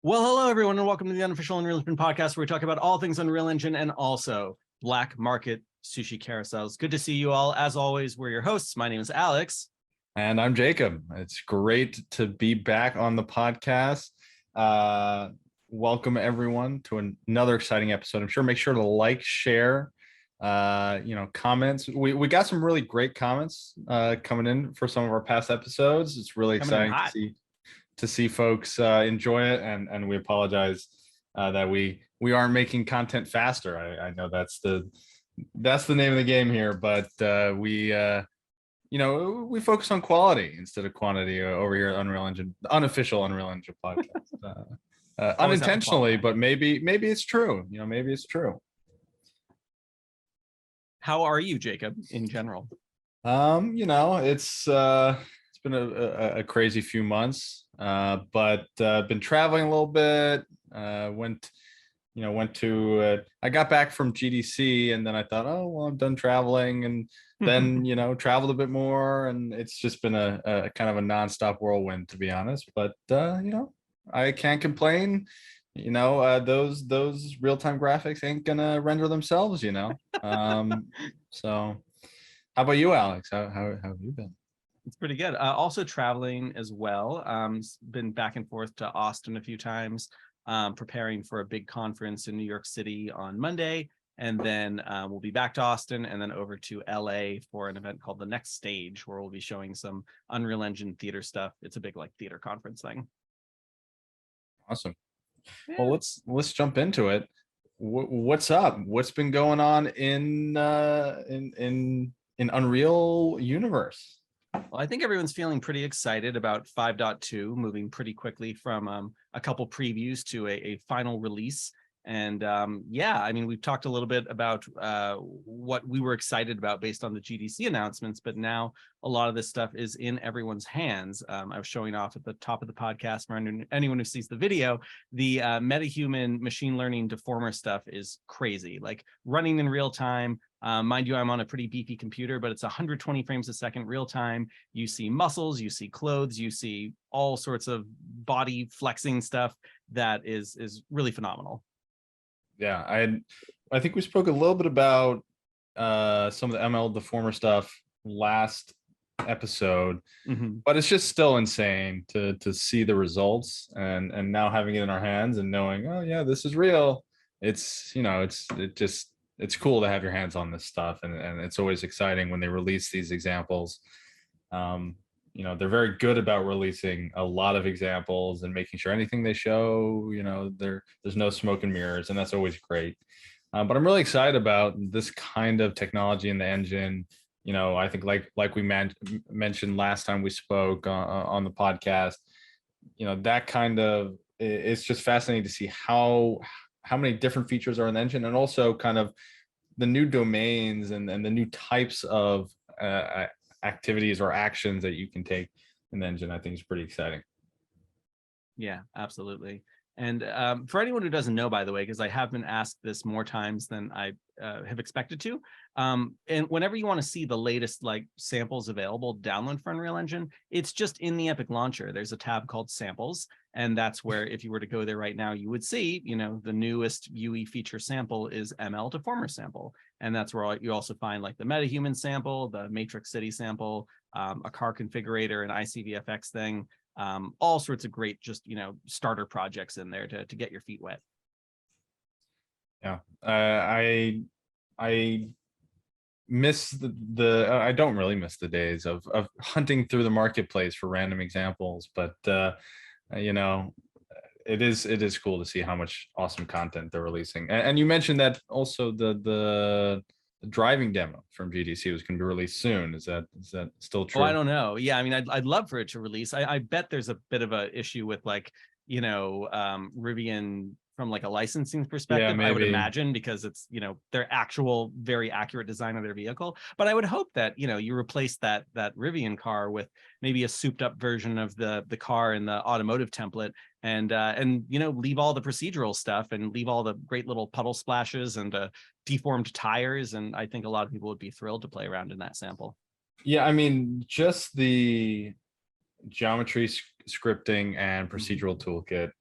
Well, hello, everyone, and welcome to the Unofficial Unreal Engine podcast, where we talk about all things Unreal Engine and also black market sushi carousels. Good to see you all. As always, we're your hosts. My name is Alex. And I'm Jacob. It's great to be back on the podcast. Welcome, everyone, to another exciting episode. I'm sure make sure to like, share, comments. We got some really great comments coming in for some of our past episodes. It's really exciting to see folks enjoy it, and we apologize that we aren't making content faster. I know that's the name of the game here, but we focus on quality instead of quantity over here at Unreal Engine, the unofficial Unreal Engine podcast. Unintentionally, but maybe it's true. Maybe it's true. How are you, Jacob, in general? It's been a crazy few months. But been traveling a little bit. I got back from GDC, and then I thought, oh well, I'm done traveling, and then traveled a bit more, and it's just been a kind of a nonstop whirlwind, to be honest. But I can't complain. Those real-time graphics ain't gonna render themselves. So how about you, Alex? How have you been? It's pretty good. Also traveling as well. Been back and forth to Austin a few times, preparing for a big conference in New York City on Monday. And then we'll be back to Austin and then over to LA for an event called The Next Stage, where we'll be showing some Unreal Engine theater stuff. It's a big theater conference thing. Awesome. Yeah. Well, let's jump into it. What's up? What's been going on in Unreal universe? Well, I think everyone's feeling pretty excited about 5.2 moving pretty quickly from a couple previews to a final release. And we've talked a little bit about what we were excited about based on the GDC announcements, but now a lot of this stuff is in everyone's hands. I was showing off at the top of the podcast for anyone who sees the video. The MetaHuman machine learning deformer stuff is crazy, like running in real time. Mind you, I'm on a pretty beefy computer, but it's 120 frames a second real time. You see muscles, you see clothes, you see all sorts of body flexing stuff that is really phenomenal. Yeah, I think we spoke a little bit about some of the ML deformer stuff last episode, but it's just still insane to see the results and now having it in our hands and knowing, oh yeah, this is real. It's it's cool to have your hands on this stuff, and it's always exciting when they release these examples. They're very good about releasing a lot of examples and making sure anything they show, there's no smoke and mirrors, and that's always great. But I'm really excited about this kind of technology in the engine. I think like we mentioned last time we spoke on the podcast, that kind of, it's just fascinating to see how many different features are in the engine, and also kind of the new domains and the new types of activities or actions that you can take in the engine. I think is pretty exciting. Yeah, absolutely. And for anyone who doesn't know, by the way, because I have been asked this more times than I have expected to, and whenever you want to see the latest samples available download for Unreal Engine, it's just in the Epic launcher. There's a tab called Samples, and that's where if you were to go there right now, you would see, the newest UE feature sample is ML Deformer sample, and that's where you also find the MetaHuman sample, the Matrix City sample, a car configurator, an ICVFX thing. All sorts of great starter projects in there to get your feet wet. Yeah, I miss the I don't really miss the days of hunting through the marketplace for random examples, but it is cool to see how much awesome content they're releasing. And you mentioned that also the driving demo from GDC was going to be released soon. Is that still true? Oh, I don't know. Yeah, I mean, I'd love for it to release. I bet there's a bit of a issue with Rivian from a licensing perspective. Yeah, I would imagine, because it's their actual very accurate design of their vehicle. But I would hope that you replace that Rivian car with maybe a souped up version of the car in the automotive template, and leave all the procedural stuff and leave all the great little puddle splashes and deformed tires. And I think a lot of people would be thrilled to play around in that sample. Yeah, I mean, just the geometry scripting and procedural toolkit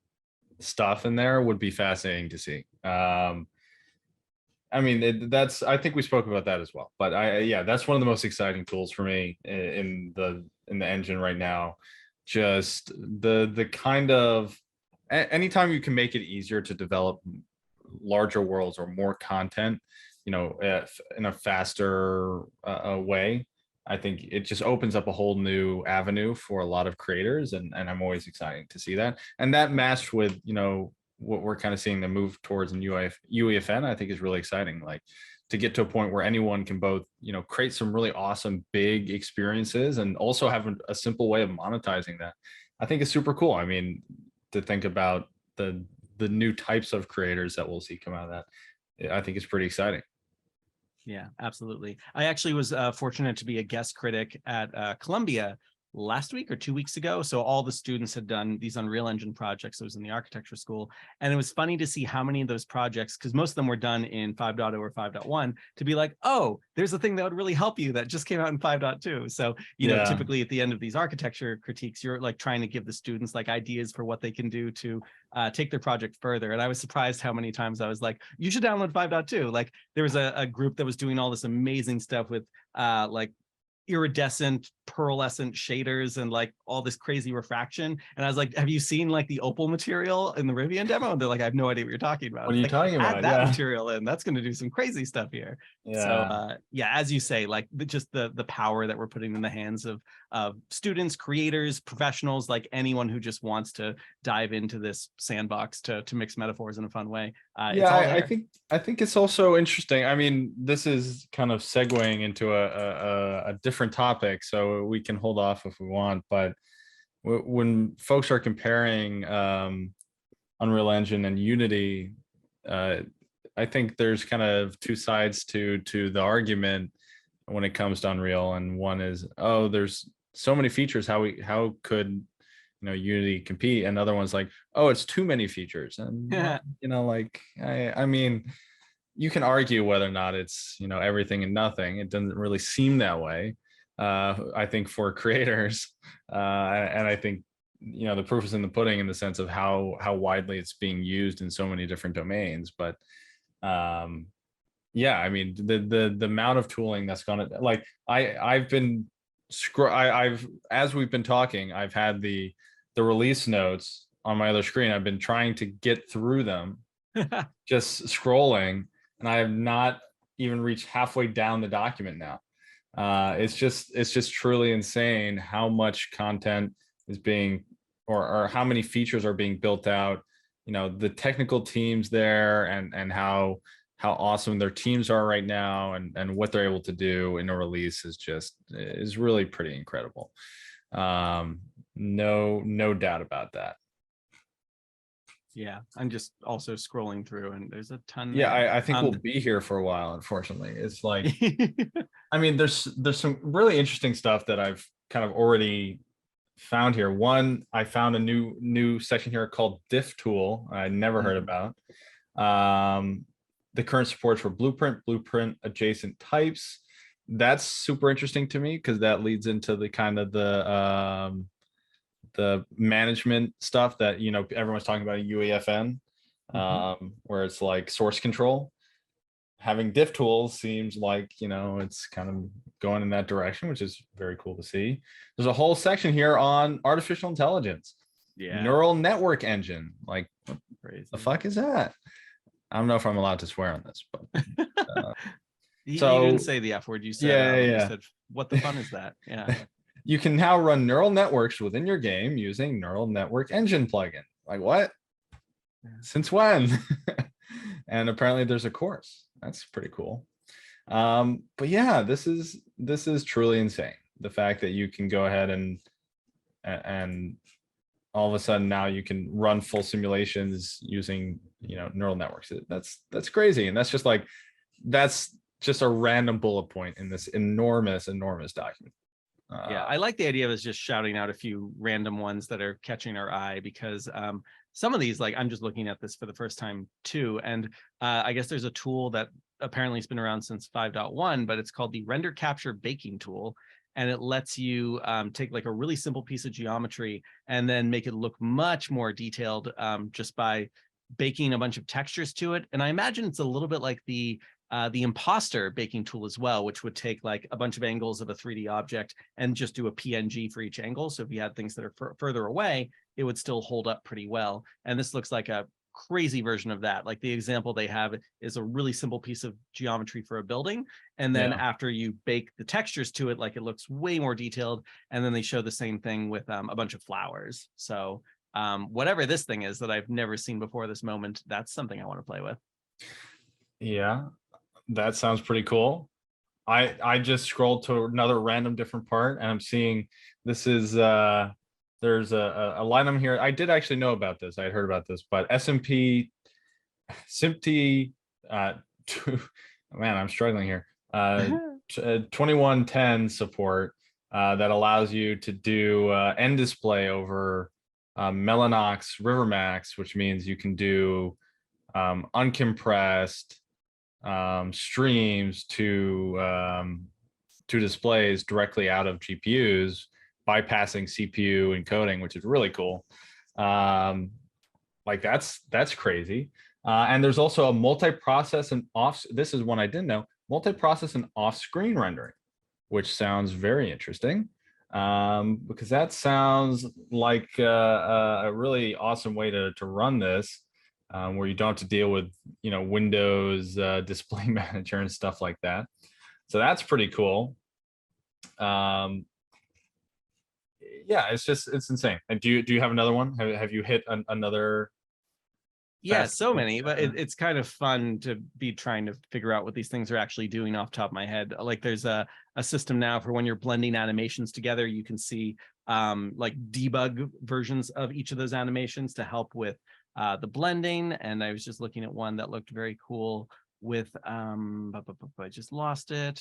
stuff in there would be fascinating to see. I mean, I think we spoke about that as well, but yeah, that's one of the most exciting tools for me in the engine right now. Just the kind of anytime you can make it easier to develop larger worlds or more content, in a faster way, I think it just opens up a whole new avenue for a lot of creators, and I'm always excited to see that. And that matched with, what we're kind of seeing the move towards in UEFN, I think is really exciting. Like to get to a point where anyone can both, create some really awesome big experiences and also have a simple way of monetizing that. I think is super cool. I mean, to think about the new types of creators that we'll see come out of that, I think it's pretty exciting. Yeah, absolutely. I actually was fortunate to be a guest critic at Columbia last week or 2 weeks ago. So all the students had done these Unreal Engine projects. I was in the architecture school. And it was funny to see how many of those projects, because most of them were done in 5.0 or 5.1, to be like, oh, there's a thing that would really help you that just came out in 5.2. So, typically at the end of these architecture critiques, you're like trying to give the students like ideas for what they can do to take their project further. And I was surprised how many times I was like, you should download 5.2. Like there was a group that was doing all this amazing stuff with like iridescent pearlescent shaders and like all this crazy refraction, and I was like, have you seen like the opal material in the Rivian demo? And they're like, I have no idea what you're talking about. What are you talking about? Add that material in, that's going to do some crazy stuff here. So yeah, as you say, like just the power that we're putting in the hands of students, creators, professionals, like anyone who just wants to dive into this sandbox to mix metaphors in a fun way. I think it's also interesting. I mean, this is kind of segueing into a different topic, so we can hold off if we want. But when folks are comparing Unreal Engine and Unity, I think there's kind of two sides to the argument when it comes to Unreal. And one is, oh, there's so many features. How could Unity compete? And other one's like, oh, it's too many features. And like I mean, you can argue whether or not it's everything and nothing. It doesn't really seem that way. I think for creators, and I think the proof is in the pudding in the sense of how widely it's being used in so many different domains. But yeah, I mean, the amount of tooling that's gonna, like, I've been I've as we've been talking, I've had the release notes on my other screen. I've been trying to get through them, just scrolling, and I have not even reached halfway down the document now. It's just truly insane how much content is being, or how many features are being built out. The technical teams there, and how awesome their teams are right now, and what they're able to do in a release is really pretty incredible. No doubt about that. Yeah, I'm just also scrolling through, and there's a ton. Yeah, I think we'll be here for a while. Unfortunately, it's like, I mean, there's some really interesting stuff that I've kind of already found here. One, I found a new section here called Diff Tool. I never heard about. The current support for blueprint adjacent types. That's super interesting to me, because that leads into the kind of the management stuff that everyone's talking about in UEFN, where it's like source control. Having diff tools seems like it's kind of going in that direction, which is very cool to see. There's a whole section here on artificial intelligence, neural network engine. Like, what the fuck is that? I don't know if I'm allowed to swear on this, but you didn't say the F word. You said, you said, what the fun is that? Yeah. You can now run neural networks within your game using neural network engine plugin. Like, what? Since when? And apparently there's a course. That's pretty cool. But yeah, this is truly insane. The fact that you can go ahead and all of a sudden now you can run full simulations using neural networks. That's crazy. And that's just a random bullet point in this enormous document. Yeah, I like the idea of us just shouting out a few random ones that are catching our eye, because some of these, like, I'm just looking at this for the first time too. And I guess there's a tool that apparently has been around since 5.1, but it's called the Render Capture Baking Tool. and it lets you take like a really simple piece of geometry and then make it look much more detailed just by baking a bunch of textures to it. And I imagine it's a little bit like the imposter baking tool as well, which would take like a bunch of angles of a 3D object and just do a PNG for each angle. So if you had things that are further away, it would still hold up pretty well. And this looks like a crazy version of that. Like the example they have is a really simple piece of geometry for a building. And then after you bake the textures to it, like it looks way more detailed. And then they show the same thing with a bunch of flowers. So whatever this thing is that I've never seen before this moment, that's something I want to play with. Yeah, that sounds pretty cool. I just scrolled to another random different part, and I'm seeing this is there's a line on here. I did actually know about this. I had heard about this, but SMP SMPTE man, I'm struggling here. 2110 support that allows you to do end display over Mellanox Rivermax, which means you can do uncompressed streams to displays directly out of GPUs, bypassing CPU encoding, which is really cool. Like that's crazy. And there's also a multi-process and off. This is one I didn't know. Multi-process and off-screen rendering, which sounds very interesting. Because that sounds like a really awesome way to run this, where you don't have to deal with Windows Display Manager and stuff like that. So that's pretty cool. Yeah, it's insane. And do you have another one? Have you hit another? Yeah, so many, but it's kind of fun to be trying to figure out what these things are actually doing off the top of my head. Like there's a system now for when you're blending animations together, you can see like debug versions of each of those animations to help with the blending. And I was just looking at one that looked very cool with I just lost it.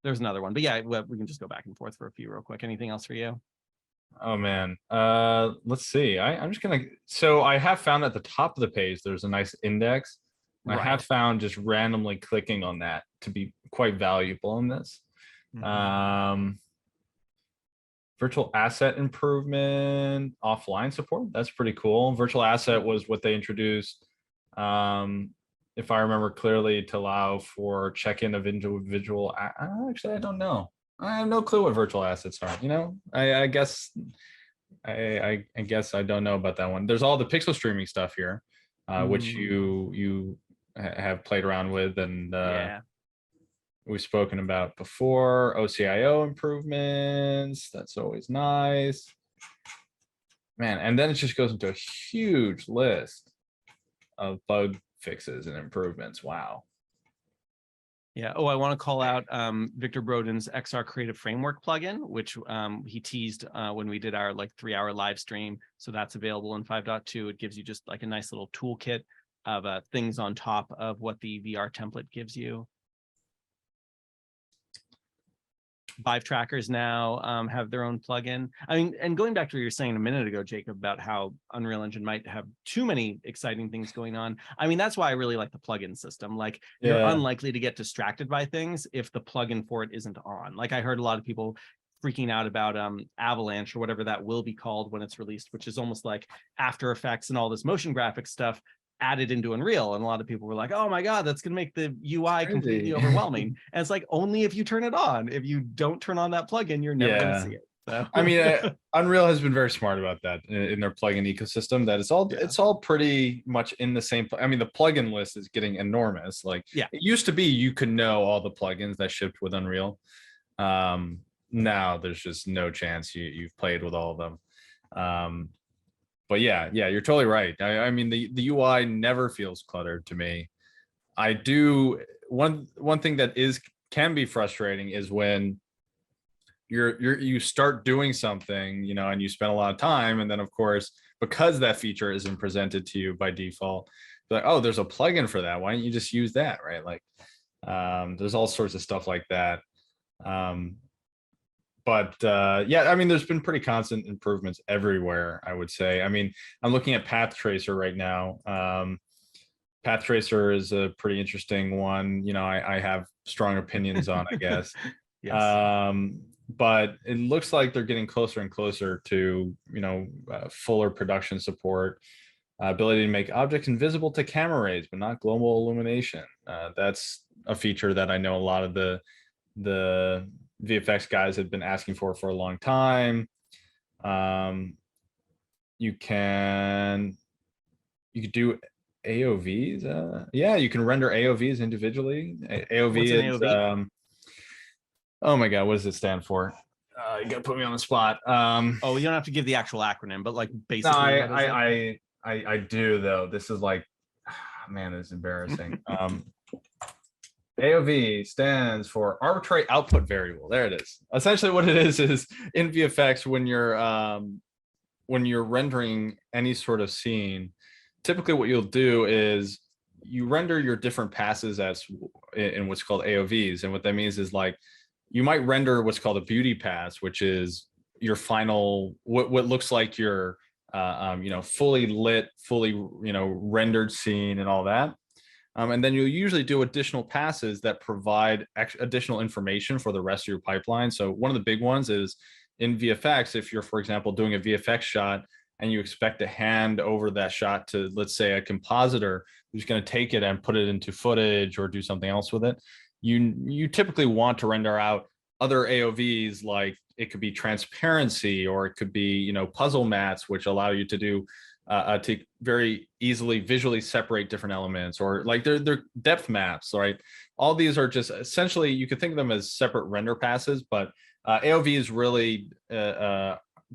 There's another one, but yeah, we can just go back and forth for a few real quick. Anything else for you? Oh man, let's see. I'm just gonna. So I have found at the top of the page there's a nice index. Right. I have found just randomly clicking on that to be quite valuable in this. Virtual asset improvement, offline support. That's pretty cool. Virtual asset was what they introduced, if I remember clearly, to allow for check-in of individual. Actually, I don't know. I have no clue what virtual assets are. I guess I guess I don't know about that one. There's all the pixel streaming stuff here, which you have played around with, and we've spoken about before. OCIO improvements. That's always nice, man. And then it just goes into a huge list of bug fixes and improvements. Wow. Yeah. Oh, I want to call out Victor Broden's XR Creative Framework plugin, which he teased when we did our 3-hour live stream. So that's available in 5.2. It gives you just like a nice little toolkit of things on top of what the VR template gives you. Vive trackers now have their own plugin. I mean, and going back to what you were saying a minute ago, Jacob, about how Unreal Engine might have too many exciting things going on. I mean, that's why I really like the plugin system. Like you're unlikely to get distracted by things if the plugin for it isn't on. Like I heard a lot of people freaking out about Avalanche or whatever that will be called when it's released, which is almost like After Effects and all this motion graphics stuff added into Unreal, and a lot of people were like, oh my god, that's gonna make the UI completely overwhelming. And it's like, only if you turn it on. If you don't turn on that plugin, you're never gonna see it. So I mean, Unreal has been very smart about that in their plugin ecosystem, that it's all pretty much in the same. I mean, the plugin list is getting enormous. Like it used to be you could know all the plugins that shipped with Unreal. Now there's just no chance you've played with all of them. But yeah, you're totally right. I mean, the UI never feels cluttered to me. I do one thing that can be frustrating is when you start doing something, and you spend a lot of time, and then of course, because that feature isn't presented to you by default, like, oh, there's a plugin for that. Why don't you just use that, right? Like, there's all sorts of stuff like that. But yeah, I mean, there's been pretty constant improvements everywhere, I would say. I mean, I'm looking at Path Tracer right now. Path Tracer is a pretty interesting one. I have strong opinions on, I guess. Yes. But it looks like they're getting closer and closer to, fuller production support, ability to make objects invisible to camera rays, but not global illumination. That's a feature that I know a lot of the VFX guys have been asking for a long time. You could do AOVs. Yeah, you can render AOVs individually. AOV What's an is AOV? oh my god, what does it stand for? You gotta put me on the spot. Oh, you don't have to give the actual acronym, but like No, basically, what is it? I do though. This is like, man, it's embarrassing. AOV stands for arbitrary output variable. There it is. Essentially, what it is in VFX when you're rendering any sort of scene, typically what you'll do is you render your different passes as in what's called AOVs, and what that means is like you might render what's called a beauty pass, which is your final what looks like your fully lit, fully rendered scene and all that. And then you'll usually do additional passes that provide additional information for the rest of your pipeline. So one of the big ones is in VFX, if you're, for example, doing a VFX shot and you expect to hand over that shot to, let's say, a compositor who's going to take it and put it into footage or do something else with it, you typically want to render out other AOVs, like it could be transparency, or it could be, puzzle mats, which allow you to do to very easily visually separate different elements, or like they're depth maps, right? All these are just essentially, you could think of them as separate render passes, but AOVs really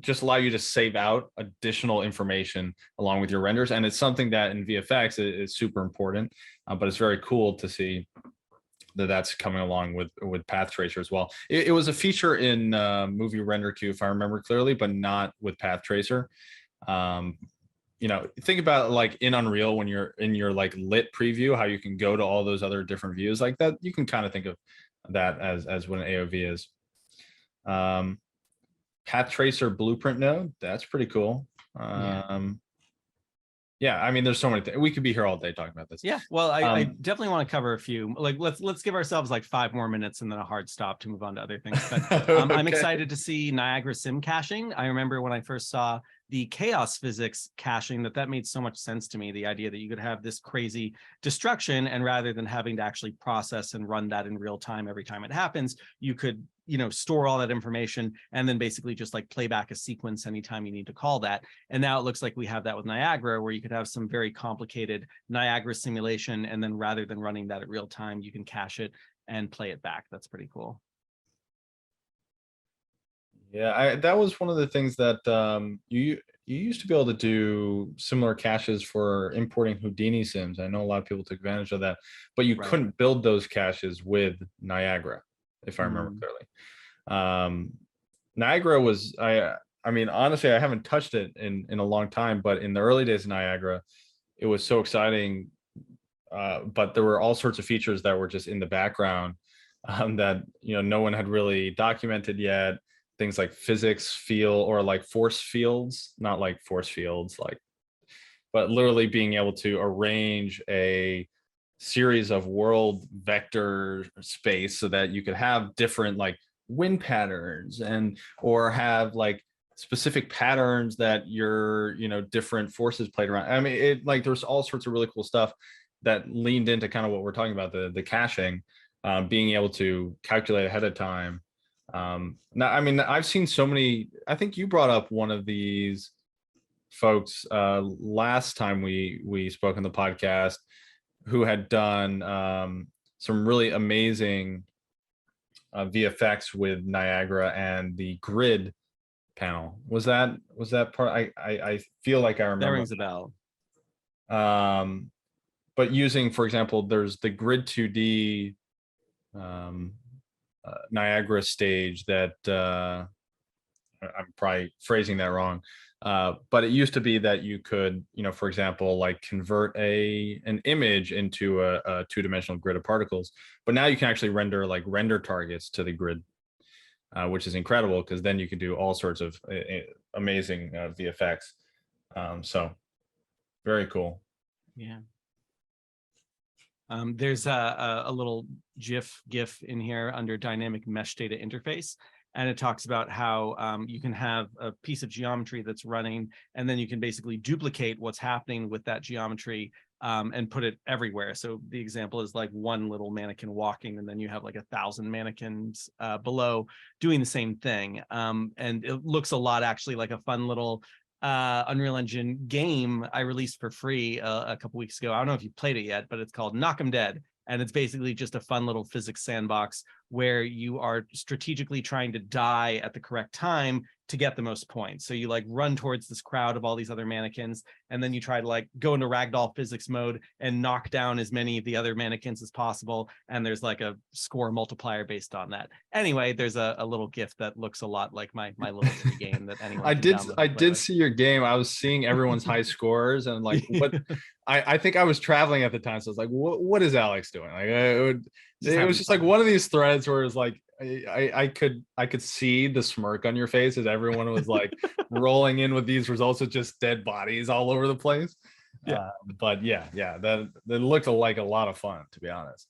just allow you to save out additional information along with your renders. And it's something that in VFX is super important, but it's very cool to see that's coming along with Path Tracer as well. It was a feature in Movie Render Queue, if I remember clearly, but not with Path Tracer. Think about like in Unreal, when you're in your like lit preview, how you can go to all those other different views like that. You can kind of think of that as what an AOV is. Path Tracer blueprint node, that's pretty cool. Yeah, I mean, there's so many things. We could be here all day talking about this. Yeah, well, I definitely want to cover a few. Like, let's give ourselves like 5 more minutes and then a hard stop to move on to other things. But Okay. I'm excited to see Niagara sim caching. I remember when I first saw the chaos physics caching, that made so much sense to me. The idea that you could have this crazy destruction, and rather than having to actually process and run that in real time every time it happens, you could store all that information and then basically just like play back a sequence anytime you need to call that. And now it looks like we have that with Niagara, where you could have some very complicated Niagara simulation, and then rather than running that at real time, you can cache it and play it back. That's pretty cool. Yeah, that was one of the things that you used to be able to do similar caches for importing Houdini sims. I know a lot of people took advantage of that, but you couldn't build those caches with Niagara, if I remember clearly. Niagara was, I mean, honestly, I haven't touched it in a long time, but in the early days of Niagara, it was so exciting. But there were all sorts of features that were just in the background that no one had really documented yet. Things like physics field, or like force fields, not like force fields, but literally being able to arrange a series of world vector space so that you could have different like wind patterns, or have like specific patterns that your different forces played around. I mean, there's all sorts of really cool stuff that leaned into kind of what we're talking about, the caching, being able to calculate ahead of time. Now, I mean, I've seen so many. I think you brought up one of these folks last time we spoke on the podcast, who had done some really amazing VFX with Niagara and the grid panel. Was that part? I feel like I remember. That rings a bell. But using, for example, there's the grid 2D Niagara stage that I'm probably phrasing that wrong. But it used to be that you could, for example, like convert an image into a two-dimensional grid of particles. But now you can actually render targets to the grid, which is incredible, because then you can do all sorts of amazing VFX. So very cool. Yeah. There's a little GIF in here under dynamic mesh data interface. And it talks about how you can have a piece of geometry that's running, and then you can basically duplicate what's happening with that geometry and put it everywhere. So the example is like one little mannequin walking, and then you have like 1,000 mannequins below doing the same thing. And it looks a lot actually like a fun little Unreal Engine game I released for free a couple weeks ago. I don't know if you played it yet, but it's called Knock 'em Dead. And it's basically just a fun little physics sandbox where you are strategically trying to die at the correct time to get the most points. So you like run towards this crowd of all these other mannequins, and then you try to like go into ragdoll physics mode and knock down as many of the other mannequins as possible. And there's like a score multiplier based on that. Anyway, there's a little GIF that looks a lot like my little free game that anyone I can did download I and play did with. see your game. I was seeing everyone's high scores and like what I think I was traveling at the time, so I was like, what is Alex doing? Like it was just like one of these threads where it was like I could see the smirk on your face as everyone was like rolling in with these results with just dead bodies all over the place. Yeah. But yeah, that looked like a lot of fun, to be honest.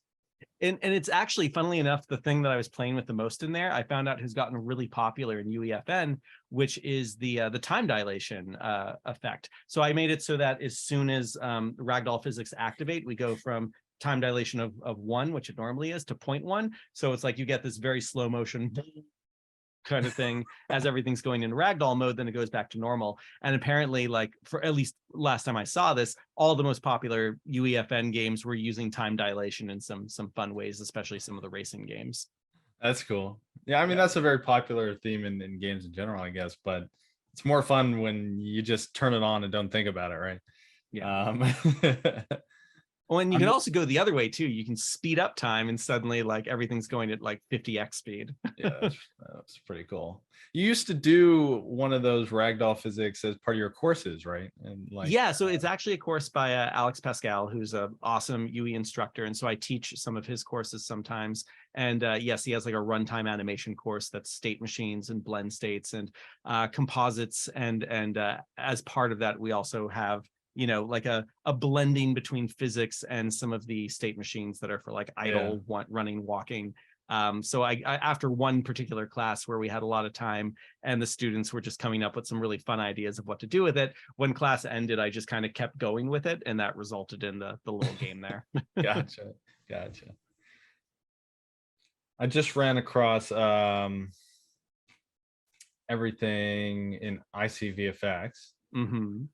And it's actually, funnily enough, the thing that I was playing with the most in there, I found out has gotten really popular in UEFN, which is the time dilation effect. So I made it so that as soon as ragdoll physics activate, we go from time dilation of 1, which it normally is, to 0.1. So it's like you get this very slow motion kind of thing as everything's going into ragdoll mode, then it goes back to normal. And apparently, like, for at least last time I saw this, all the most popular UEFN games were using time dilation in some fun ways, especially some of the racing games. That's cool. Yeah, I mean, that's a very popular theme in games in general, I guess, but it's more fun when you just turn it on and don't think about it, right? Yeah. Well, and you can also go the other way too. You can speed up time and suddenly like everything's going at like 50x speed. Yeah, that's pretty cool. You used to do one of those ragdoll physics as part of your courses, right? And like, yeah, so it's actually a course by Alex Pascal, who's an awesome UE instructor, and so I teach some of his courses sometimes. And yes, he has like a runtime animation course that's state machines and blend states and composites, and as part of that, we also have, you know, like a blending between physics and some of the state machines that are for like idle, running, walking. So I after one particular class where we had a lot of time and the students were just coming up with some really fun ideas of what to do with it, when class ended, I just kind of kept going with it, and that resulted in the little game there. Gotcha. I just ran across everything in ICVFX.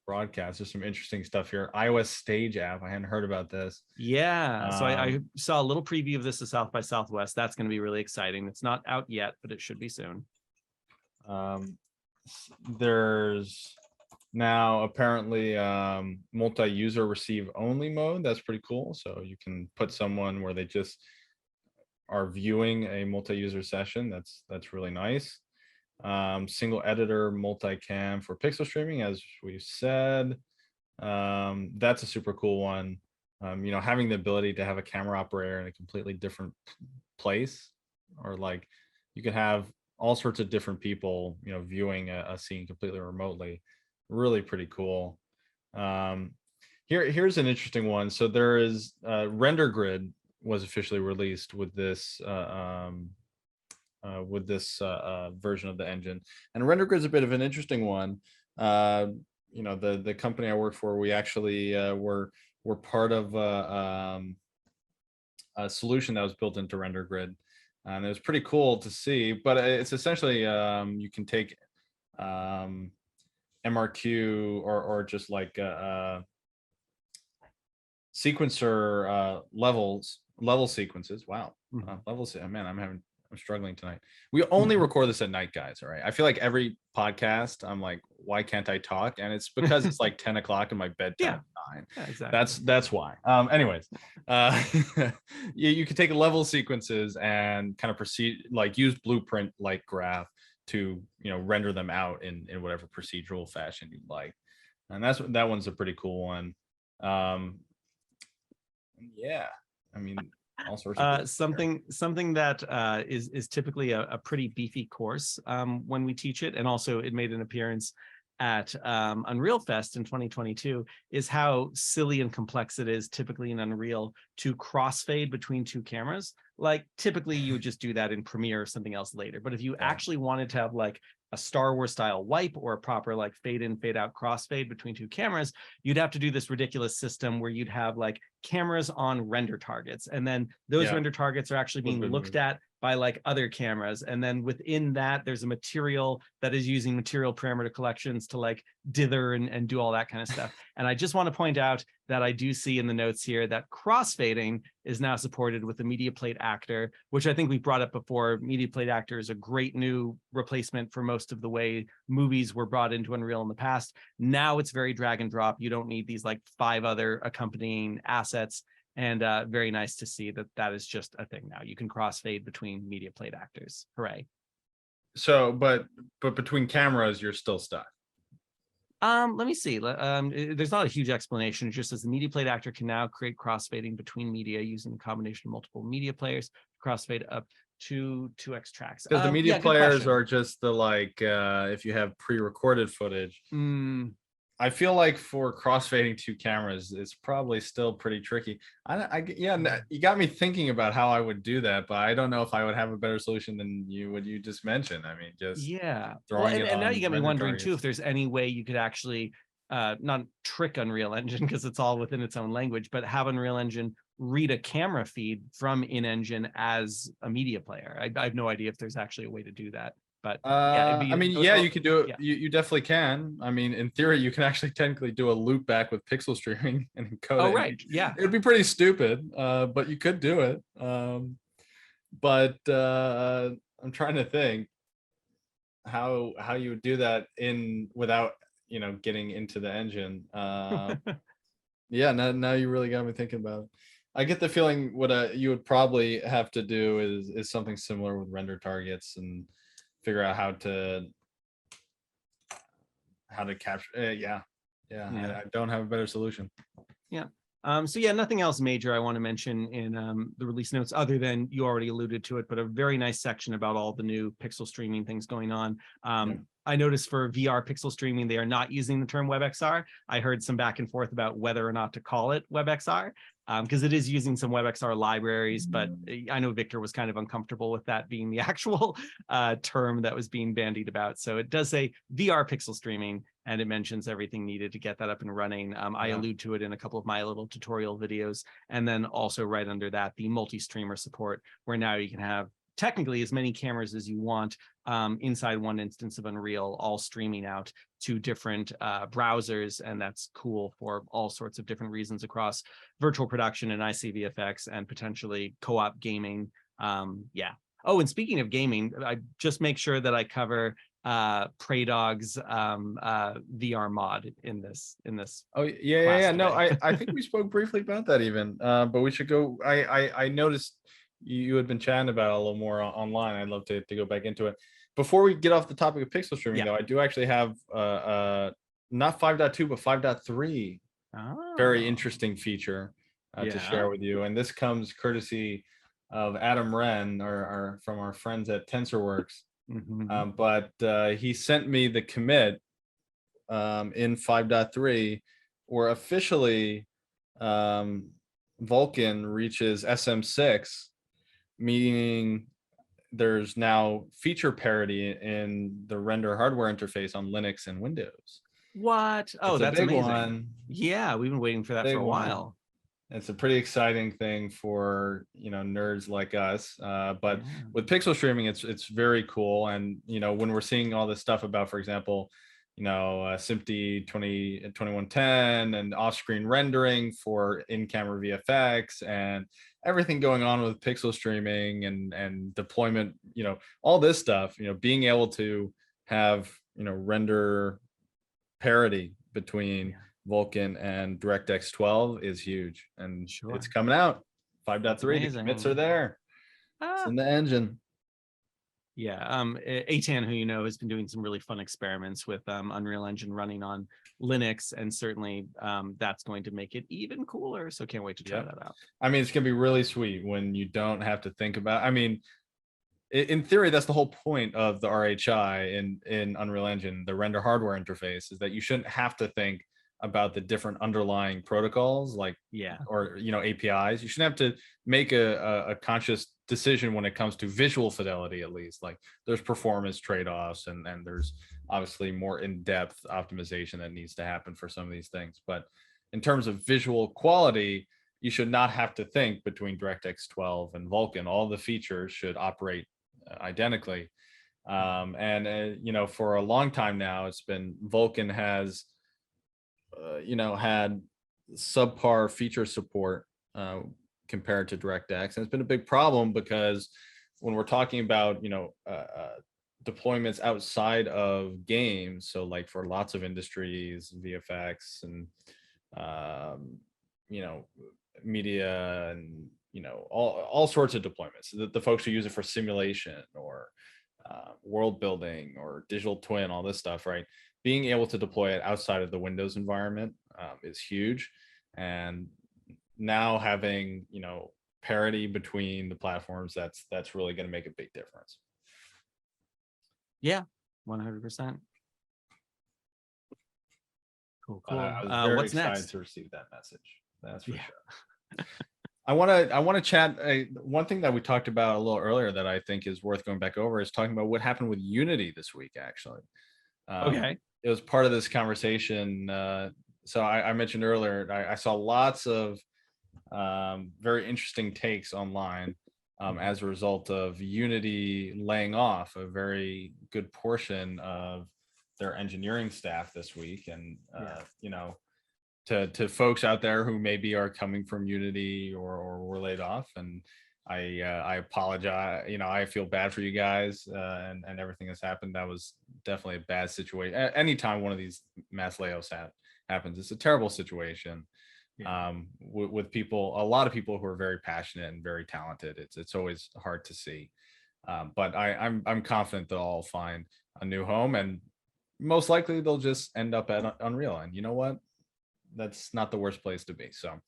Broadcast. There's some interesting stuff here. iOS Stage app. I hadn't heard about this. Yeah. So I saw a little preview of this at South by Southwest. That's going to be really exciting. It's not out yet, but it should be soon. There's now apparently multi-user receive only mode. That's pretty cool. So you can put someone where they just are viewing a multi-user session. That's really nice. Single editor multicam for pixel streaming, as we said. That's a super cool one. You know, having the ability to have a camera operator in a completely different place, or like you could have all sorts of different people, you know, viewing a scene completely remotely. Really pretty cool. Here's an interesting one. So there is Render Grid was officially released with this version of the engine, and Render Grid's a bit of an interesting one. You know, the company I work for, we actually were part of a solution that was built into Render Grid, and it was pretty cool to see. But it's essentially you can take MRQ or just like sequencer level sequences. Wow, levels. Man, I'm struggling tonight. We only record this at night, guys. All right. I feel like every podcast, I'm like, why can't I talk? And it's because it's like 10 o'clock and my bedtime time. Yeah, exactly. That's why. Anyways, you can take level sequences and kind of proceed, like use blueprint like graph to, you know, render them out in whatever procedural fashion you'd like. And that one's a pretty cool one. Yeah, I mean, all sorts of something that is typically a pretty beefy course when we teach it, and also it made an appearance at Unreal Fest in 2022 is how silly and complex it is typically in Unreal to crossfade between two cameras. Like typically you would just do that in Premiere or something else later. But if you actually wanted to have like a Star Wars style wipe or a proper like fade in, fade out crossfade between two cameras, you'd have to do this ridiculous system where you'd have like cameras on render targets. And then those render targets are actually being looked at by like other cameras. And then within that, there's a material that is using material parameter collections to like dither and do all that kind of stuff. And I just want to point out that I do see in the notes here that crossfading is now supported with the Media Plate Actor, which I think we brought up before. Media Plate Actor is a great new replacement for most of the way movies were brought into Unreal in the past. Now it's very drag and drop. You don't need these like 5 other accompanying assets. And very nice to see that that is just a thing now. You can crossfade between Media Plate Actors. Hooray. So, but between cameras, you're still stuck. Let me see. There's not a huge explanation. It just says the Media Plate Actor can now create crossfading between media using a combination of multiple media players, crossfade up to 2x tracks. Because the media players are just the like if you have pre-recorded footage. I feel like for crossfading 2 cameras, it's probably still pretty tricky. Yeah, you got me thinking about how I would do that, but I don't know if I would have a better solution than what you just mentioned. I mean, just throwing it on. And now you got me wondering targets too if there's any way you could actually not trick Unreal Engine because it's all within its own language, but have Unreal Engine read a camera feed from in-engine as a media player. I have no idea if there's actually a way to do that. But I mean, you could do it. You definitely can. I mean, in theory, you can actually technically do a loop back with pixel streaming and encode it. Oh, right. Yeah. It'd be pretty stupid, but you could do it. But I'm trying to think how you would do that without getting into the engine. Yeah, now you really got me thinking about it. I get the feeling what you would probably have to do is something similar with render targets and figure out how to capture. I don't have a better solution. So yeah, nothing else major I want to mention in the release notes other than you already alluded to it, but a very nice section about all the new pixel streaming things going on. I noticed for VR pixel streaming, they are not using the term WebXR. I heard some back and forth about whether or not to call it WebXR because it is using some WebXR libraries, but I know Victor was kind of uncomfortable with that being the actual term that was being bandied about. So it does say VR pixel streaming, and it mentions everything needed to get that up and running. I allude to it in a couple of my little tutorial videos. And then also right under that, the multi-streamer support, where now you can have technically as many cameras as you want inside one instance of Unreal, all streaming out to different browsers. And that's cool for all sorts of different reasons across virtual production and ICVFX and potentially co-op gaming. Oh, and speaking of gaming, I just make sure that I cover Prey Dog's VR mod in this. Oh yeah. No, I think we spoke briefly about that even, but we should go. I noticed you had been chatting about it a little more online. I'd love to go back into it. Before we get off the topic of pixel streaming, though, I do actually have not 5.2 but 5.3 very interesting feature to share with you, and this comes courtesy of Adam Wren, or from our friends at TensorWorks. But he sent me the commit in 5.3, where officially Vulkan reaches SM6, meaning there's now feature parity in the render hardware interface on Linux and Windows. What? Oh, it's that's a big amazing. One. Yeah, we've been waiting for that for a while. It's a pretty exciting thing for nerds like us. But with pixel streaming, it's very cool. And when we're seeing all this stuff about, for example, SMPTE 2110 and off-screen rendering for in-camera VFX and everything going on with pixel streaming and deployment, all this stuff, being able to have render parity between Vulkan and DirectX 12 is huge, and it's coming out 5.3. The commits are there. It's in the engine. Eitan, who has been doing some really fun experiments with Unreal Engine running on Linux, and certainly that's going to make it even cooler. So can't wait to try that out. I mean, it's gonna be really sweet when you don't have to think about. I mean, in theory, that's the whole point of the RHI in Unreal Engine, the render hardware interface, is that you shouldn't have to think about the different underlying protocols, like, Yeah. or APIs. You shouldn't have to make a conscious decision when it comes to visual fidelity. At least, like, there's performance trade-offs, and there's obviously more in-depth optimization that needs to happen for some of these things. But in terms of visual quality, you should not have to think between DirectX 12 and Vulkan. All the features should operate identically. And for a long time now, it's been Vulkan has had subpar feature support compared to DirectX, and it's been a big problem because when we're talking about deployments outside of games, so like for lots of industries, VFX and media, and all sorts of deployments, the folks who use it for simulation or world building or digital twin, all this stuff, right? Being able to deploy it outside of the Windows environment is huge. And now having parity between the platforms, that's really going to make a big difference. Yeah, 100%. Cool. I was very what's excited next to receive that message. That's for sure. I want to chat. One thing that we talked about a little earlier that I think is worth going back over is talking about what happened with Unity this week. Actually, okay. It was part of this conversation. So I mentioned earlier, I saw lots of very interesting takes online as a result of Unity laying off a very good portion of their engineering staff this week. And to folks out there who maybe are coming from Unity or were laid off, and I apologize. I feel bad for you guys and everything that's happened. That was definitely a bad situation. Anytime one of these mass layoffs happens, it's a terrible situation. With people, a lot of people who are very passionate and very talented. It's always hard to see, but I'm confident they'll all find a new home, and most likely they'll just end up at Unreal. And you know what? That's not the worst place to be. So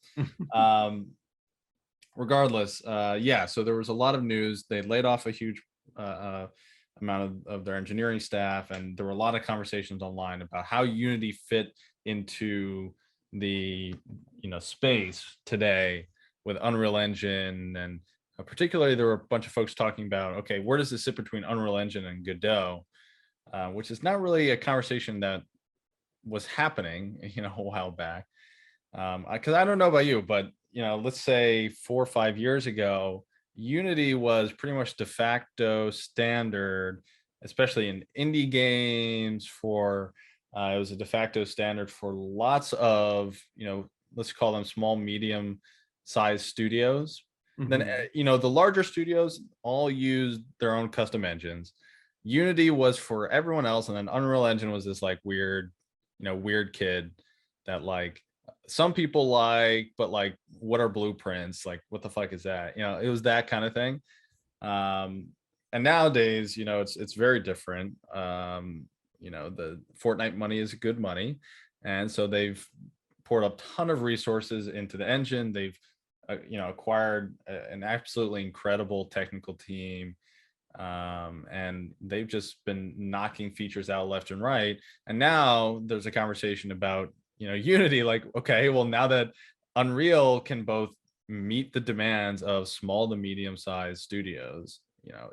regardless, so there was a lot of news. They laid off a huge amount of their engineering staff, and there were a lot of conversations online about how Unity fit into the space today with Unreal Engine. And particularly there were a bunch of folks talking about, okay, where does this sit between Unreal Engine and Godot, which is not really a conversation that was happening a while back. Because I don't know about you, but let's say 4 or 5 years ago, Unity was pretty much de facto standard, especially in indie games. For it was a de facto standard for lots of let's call them small, medium sized studios. Then the larger studios all used their own custom engines. Unity was for everyone else, and then Unreal Engine was this like weird kid that like some people like, but like, what are blueprints? Like, what the fuck is that? It was that kind of thing. And nowadays, it's very different. The Fortnite money is good money, and so they've poured a ton of resources into the engine. They've acquired an absolutely incredible technical team. And they've just been knocking features out left and right. And now there's a conversation about Unity, like, okay, well, now that Unreal can both meet the demands of small to medium sized studios,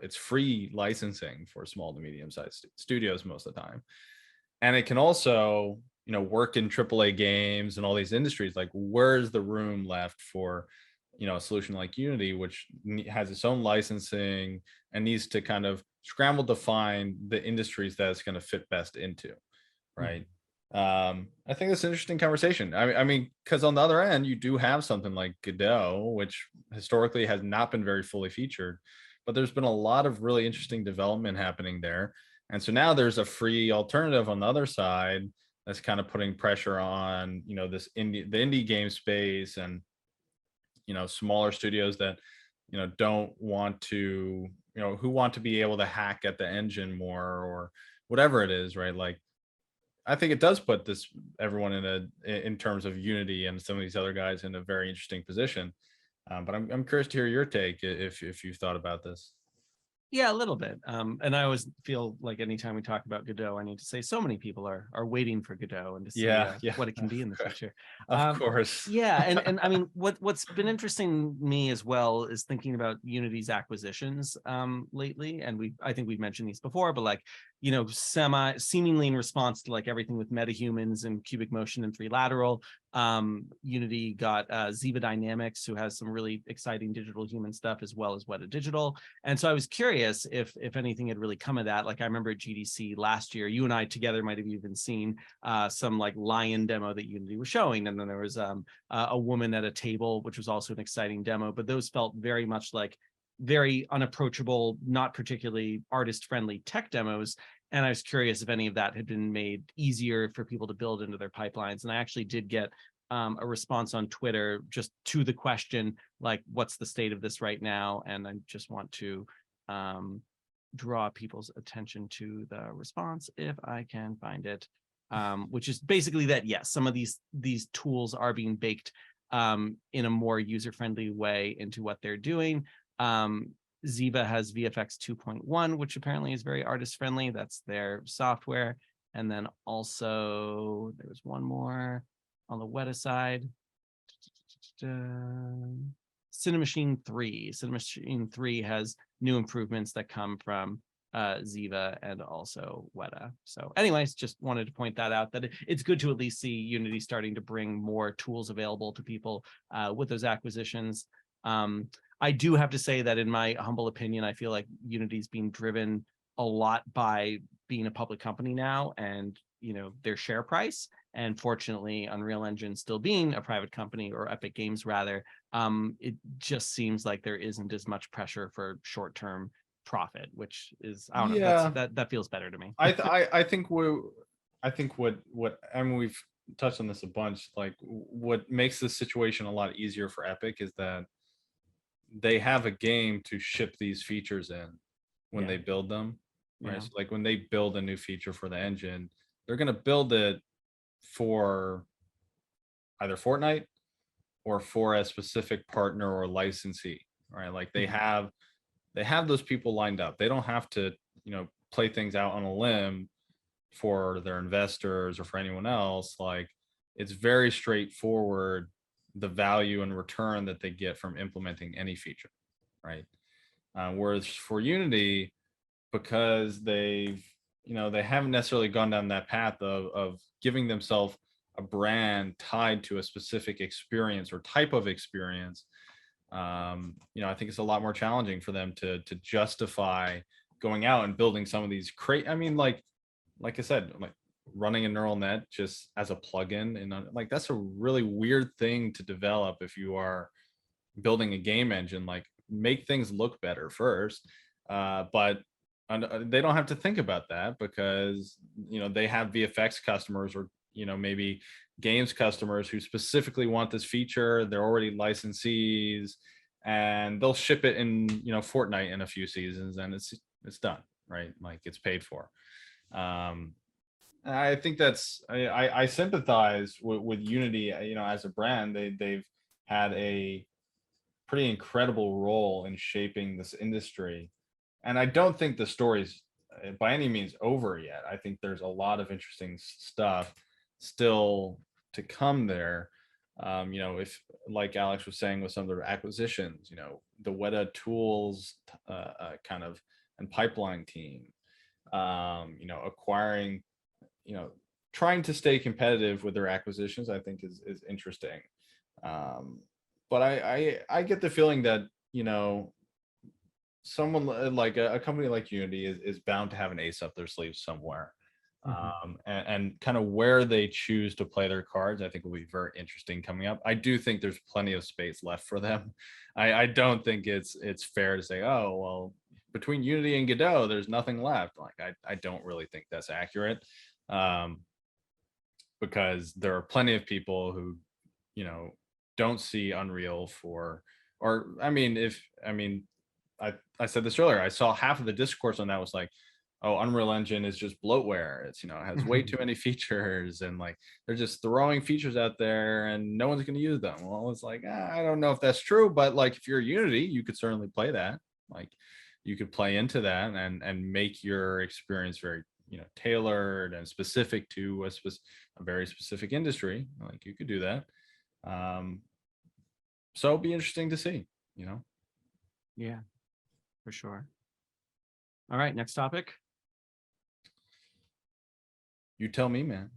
it's free licensing for small to medium sized studios most of the time, and it can also work in AAA games and all these industries. Like, where's the room left for a solution like Unity, which has its own licensing and needs to kind of scramble to find the industries that it's going to fit best into, right? I think that's an interesting conversation. I mean, because on the other end, you do have something like Godot, which historically has not been very fully featured, but there's been a lot of really interesting development happening there. And so now there's a free alternative on the other side that's kind of putting pressure on the indie game space, and smaller studios that don't want to who want to be able to hack at the engine more, or whatever it is, right? Like, I think it does put everyone in terms of Unity and some of these other guys in a very interesting position. But I'm curious to hear your take if you've thought about this. Yeah, a little bit. And I always feel like anytime we talk about Godot, I need to say so many people are waiting for Godot and to see Yeah, yeah, what it can be in the future. of course. Yeah, and I mean, what's been interesting to me as well is thinking about Unity's acquisitions lately, and I think we've mentioned these before, but like, you know, seemingly in response to like everything with metahumans and cubic motion and three lateral, Unity got Ziva Dynamics, who has some really exciting digital human stuff, as well as Weta Digital. And so I was curious if anything had really come of that. Like I remember at GDC last year, you and I together might have even seen some like lion demo that Unity was showing, and then there was a woman at a table, which was also an exciting demo. But those felt very much like very unapproachable, not particularly artist-friendly tech demos. And I was curious if any of that had been made easier for people to build into their pipelines. And I actually did get a response on Twitter just to the question, like, what's the state of this right now? And I just want to draw people's attention to the response if I can find it, which is basically that, yes, some of these tools are being baked in a more user-friendly way into what they're doing. Ziva has VFX 2.1, which apparently is very artist-friendly. That's their software. And then also there was one more on the Weta side. Cinemachine 3. Cinemachine 3 has new improvements that come from Ziva and also Weta. So anyways, just wanted to point that out, that it's good to at least see Unity starting to bring more tools available to people with those acquisitions. I do have to say that in my humble opinion, I feel like Unity's being driven a lot by being a public company now and, you know, their share price. And fortunately, Unreal Engine still being a private company, or Epic Games rather, it just seems like there isn't as much pressure for short-term profit, which is, I don't know, that feels better to me. I think what I mean, we've touched on this a bunch. Like, what makes this situation a lot easier for Epic is that they have a game to ship these features in when they build them, right? Yeah. So like when they build a new feature for the engine, they're going to build it for either Fortnite or for a specific partner or licensee, right? Like they have those people lined up. They don't have to, you know, play things out on a limb for their investors or for anyone else. Like, it's very straightforward, the value and return that they get from implementing any feature, right? Whereas for Unity, because they haven't necessarily gone down that path of giving themselves a brand tied to a specific experience or type of experience, I think it's a lot more challenging for them to justify going out and building some of these like I said, like running a neural net just as a plugin, and like that's a really weird thing to develop if you are building a game engine. Like, make things look better first, but they don't have to think about that because they have VFX customers, or maybe games customers who specifically want this feature. They're already licensees, and they'll ship it in Fortnite in a few seasons, and it's done, right? Like, it's paid for. I think I sympathize with Unity. As a brand, they've had a pretty incredible role in shaping this industry, and I don't think the story's by any means over yet. I think there's a lot of interesting stuff still to come there. If, like Alex was saying, with some of their acquisitions, the Weta Tools kind of and pipeline team, acquiring, trying to stay competitive with their acquisitions, I think is interesting. But I get the feeling that, someone like a company like Unity is bound to have an ace up their sleeve somewhere. And kind of where they choose to play their cards, I think will be very interesting coming up. I do think there's plenty of space left for them. I don't think it's fair to say, oh, well, between Unity and Godot, there's nothing left. Like, I don't really think that's accurate, because there are plenty of people who, don't see Unreal I said this earlier. I saw half of the discourse on that was like, oh, Unreal Engine is just bloatware. It's, has way too many features, and like they're just throwing features out there and no one's going to use them. Well, it's like, I don't know if that's true, but like if you're Unity, you could certainly play that. Like, you could play into that and make your experience very, tailored and specific to a very specific industry. Like, you could do that. So it'll be interesting to see, Yeah, for sure. All right, next topic. You tell me, man.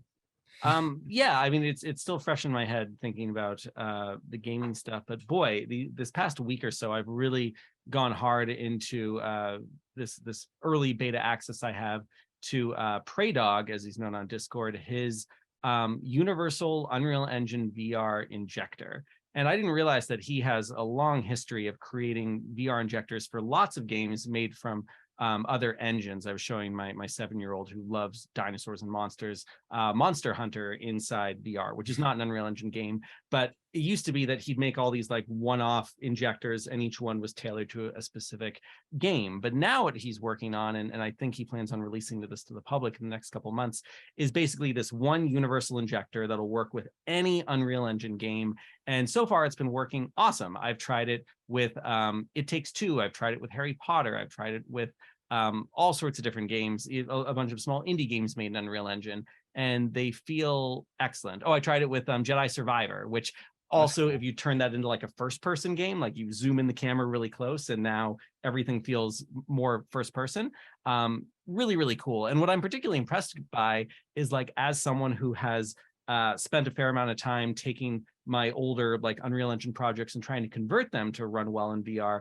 Yeah, I mean, it's still fresh in my head thinking about the gaming stuff, but boy, this past week or so, I've really gone hard into this early beta access I have to Prey Dog, as he's known on Discord, his Universal Unreal Engine VR injector. And I didn't realize that he has a long history of creating VR injectors for lots of games made from other engines. I was showing my 7-year-old who loves dinosaurs and monsters, Monster Hunter inside VR, which is not an Unreal Engine game, but it used to be that he'd make all these like one-off injectors and each one was tailored to a specific game. But now what he's working on, and I think he plans on releasing this to the public in the next couple months, is basically this one universal injector that'll work with any Unreal Engine game. And so far it's been working awesome. I've tried it with It Takes Two. I've tried it with Harry Potter. I've tried it with all sorts of different games, a bunch of small indie games made in Unreal Engine, and they feel excellent. Oh, I tried it with Jedi Survivor, which also, if you turn that into like a first person game, like you zoom in the camera really close and now everything feels more first person. Really, really cool. And what I'm particularly impressed by is, like, as someone who has spent a fair amount of time taking my older like Unreal Engine projects and trying to convert them to run well in VR,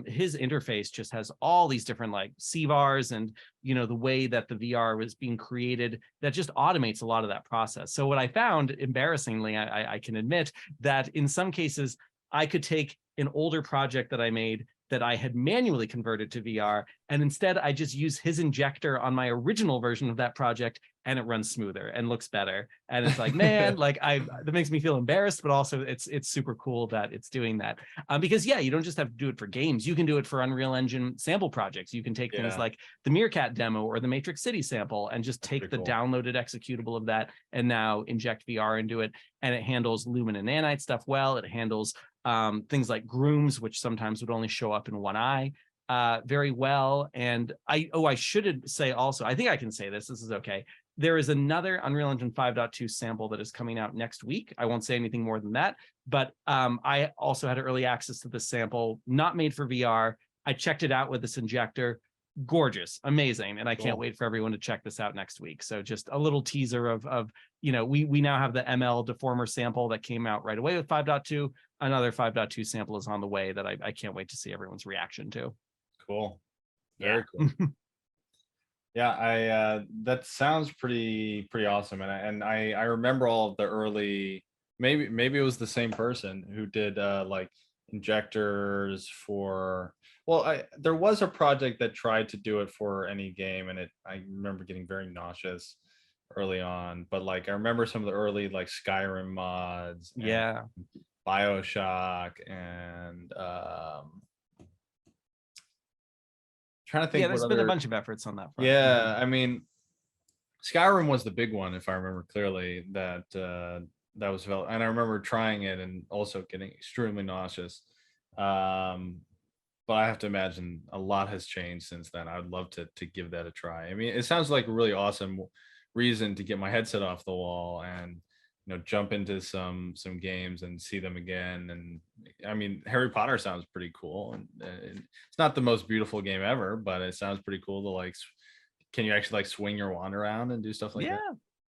his interface just has all these different like CVARs and, the way that the VR was being created that just automates a lot of that process. So what I found, embarrassingly, I can admit that in some cases I could take an older project that I made that I had manually converted to VR, and instead I just use his injector on my original version of that project, and it runs smoother and looks better. And it's like, man, like that makes me feel embarrassed, but also it's super cool that it's doing that. Because yeah, you don't just have to do it for games. You can do it for Unreal Engine sample projects. You can take things like the Meerkat demo or the Matrix City sample and just take the downloaded executable of that and now inject VR into it. And it handles Lumen and Nanite stuff well. It handles things like grooms, which sometimes would only show up in one eye, very well. And I should say also, I think I can say this is okay. There is another Unreal Engine 5.2 sample that is coming out next week. I won't say anything more than that, but I also had early access to this sample, not made for VR. I checked it out with this injector. Gorgeous, amazing, and I can't wait for everyone to check this out next week. So just a little teaser of we now have the ML deformer sample that came out right away with 5.2. Another 5.2 sample is on the way that I can't wait to see everyone's reaction to. Cool. Very cool. Yeah, that sounds pretty awesome. And I remember all of the early, maybe it was the same person who did like injectors for, well, there was a project that tried to do it for any game, and I remember getting very nauseous early on. But like I remember some of the early like Skyrim mods, yeah, BioShock, and trying to think. Yeah, there's been a bunch of efforts on that front. Yeah, I mean, Skyrim was the big one, if I remember clearly, that was developed, and I remember trying it and also getting extremely nauseous. But I have to imagine a lot has changed since then. I would love to give that a try. I mean, it sounds like a really awesome reason to get my headset off the wall and jump into some games and see them again. And I mean, Harry Potter sounds pretty cool, and it's not the most beautiful game ever, but it sounds pretty cool to like, can you actually like swing your wand around and do stuff like that?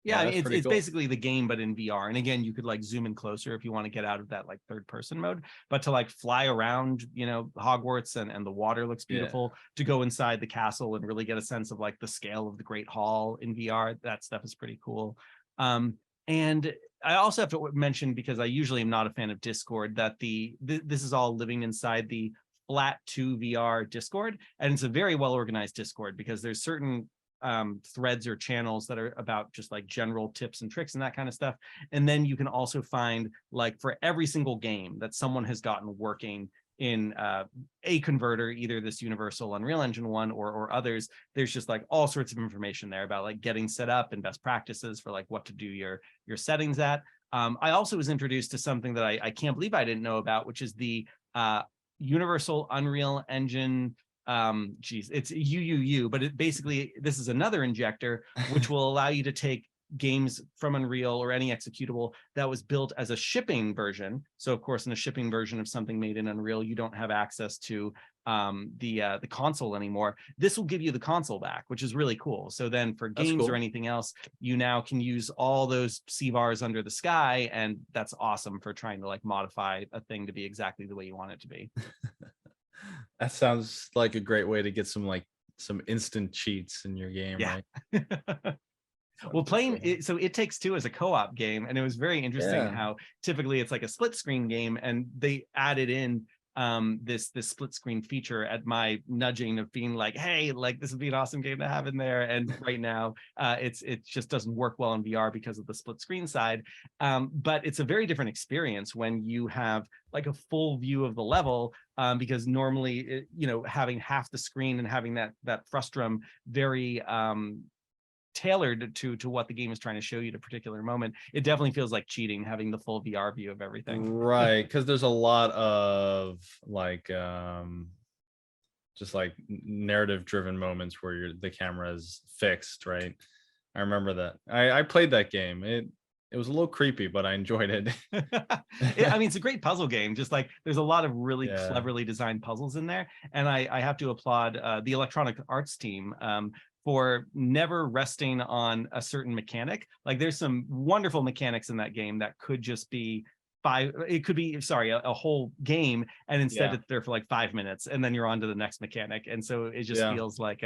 Yeah, I mean, it's basically the game, but in VR. And again, you could like zoom in closer if you want to get out of that like third person mode, but to like fly around, Hogwarts and the water looks beautiful, to go inside the castle and really get a sense of like the scale of the Great Hall in VR. That stuff is pretty cool. And I also have to mention, because I usually am not a fan of Discord, that this is all living inside the Flat 2 VR Discord, and it's a very well organized Discord because there's certain threads or channels that are about just like general tips and tricks and that kind of stuff. And then you can also find, like, for every single game that someone has gotten working in a converter, either this Universal Unreal Engine one or others, there's just like all sorts of information there about like getting set up and best practices for like what to do your settings at. I also was introduced to something that I can't believe I didn't know about, which is the Universal Unreal Engine geez, it's UUU, but it basically, this is another injector which will allow you to take games from Unreal or any executable that was built as a shipping version. So of course, in a shipping version of something made in Unreal, you don't have access to the console anymore. This will give you the console back, which is really cool. So then for games or anything else, you now can use all those CVARs under the sky, and that's awesome for trying to like modify a thing to be exactly the way you want it to be. That sounds like a great way to get some instant cheats in your game, right? Well, playing it, so It Takes Two as a co-op game, and it was very interesting how typically it's like a split screen game, and they added in this split screen feature at my nudging of being like, hey, like this would be an awesome game to have in there. And right now it just doesn't work well in VR because of the split screen side, but it's a very different experience when you have like a full view of the level, because normally having half the screen and having that frustrum very tailored to what the game is trying to show you at a particular moment, it definitely feels like cheating having the full VR view of everything. Right, because there's a lot of like just like narrative driven moments where the camera is fixed, right? I remember that. I played that game. It was a little creepy, but I enjoyed it. I mean, it's a great puzzle game. Just like there's a lot of really cleverly designed puzzles in there, and I have to applaud the Electronic Arts team for never resting on a certain mechanic. Like there's some wonderful mechanics in that game that could just be a whole game, and instead it's there for like 5 minutes and then you're on to the next mechanic. And so it just feels like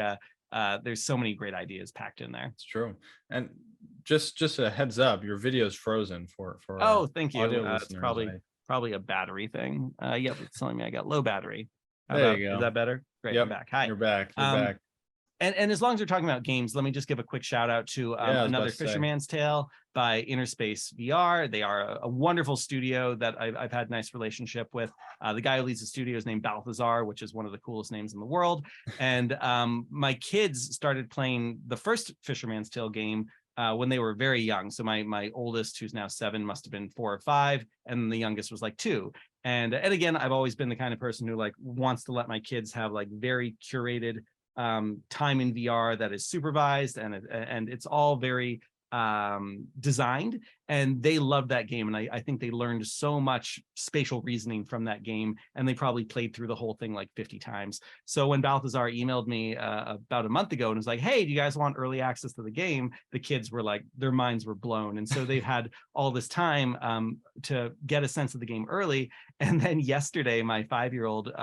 there's so many great ideas packed in there. It's true. And just a heads up, your video is frozen for oh, thank you. It's probably a battery thing. Yep, it's telling me I got low battery. There you go. Is that better? Great. I'm back. Hi. You're back. Back. And as long as we're talking about games, let me just give a quick shout out to another Fisherman's Tale by Innerspace VR. They are a wonderful studio that I've had a nice relationship with. The guy who leads the studio is named Balthazar, which is one of the coolest names in the world. And my kids started playing the first Fisherman's Tale game when they were very young. So my oldest, who's now 7, must have been 4 or 5, and the youngest was like 2. And again, I've always been the kind of person who like wants to let my kids have like very curated time in VR that is supervised, and it's all very designed, and they love that game. And I think they learned so much spatial reasoning from that game, and they probably played through the whole thing like 50 times. So when Balthazar emailed me about a month ago and was like, hey, do you guys want early access to the game? The kids were like, their minds were blown. And so they've had all this time to get a sense of the game early. And then yesterday, my 5-year-old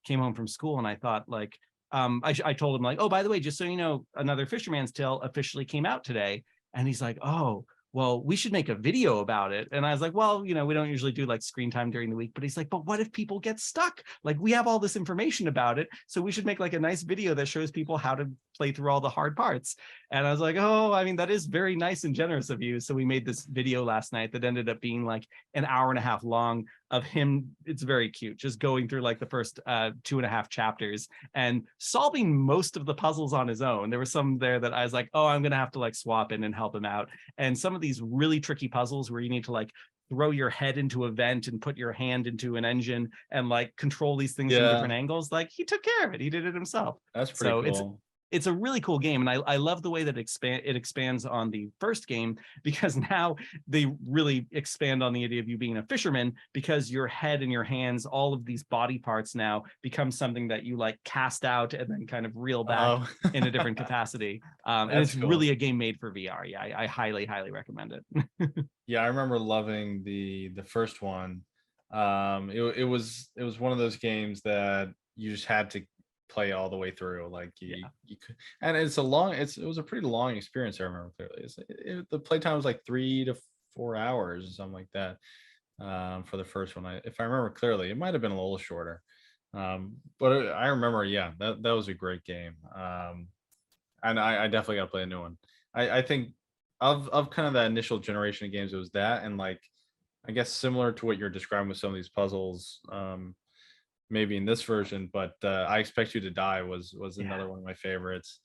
came home from school, and I thought like, I told him like, oh, by the way, just so you know, another Fisherman's Tale officially came out today. And he's like, oh, well, we should make a video about it. And I was like, well, we don't usually do like screen time during the week. But he's like, but what if people get stuck? Like, we have all this information about it, so we should make like a nice video that shows people how to play through all the hard parts. And I was like, oh, I mean, that is very nice and generous of you. So we made this video last night that ended up being like an hour and a half long of him. It's very cute, just going through like the first 2.5 chapters and solving most of the puzzles on his own. There were some there that I was like, oh, I'm gonna have to like swap in and help him out. And some of these really tricky puzzles where you need to like throw your head into a vent and put your hand into an engine and like control these things from different angles, like he took care of it. He did it himself. That's pretty cool. It's a really cool game, and I love the way that it expands on the first game, because now they really expand on the idea of you being a fisherman, because your head and your hands, all of these body parts now become something that you like cast out and then kind of reel back in a different capacity. And it's cool. Really a game made for VR. Yeah, I highly recommend it. Yeah, I remember loving the first one. It was one of those games that you just had to play all the way through. Like you could, and it was a pretty long experience. I remember clearly. The playtime was like 3 to 4 hours or something like that for the first one. If I remember clearly, it might have been a little shorter, but I remember, that was a great game. And I definitely got to play a new one. I think of kind of that initial generation of games, it was that, and like I guess similar to what you're describing with some of these puzzles. Maybe in this version, but I Expect You to Die was another one of my favorites.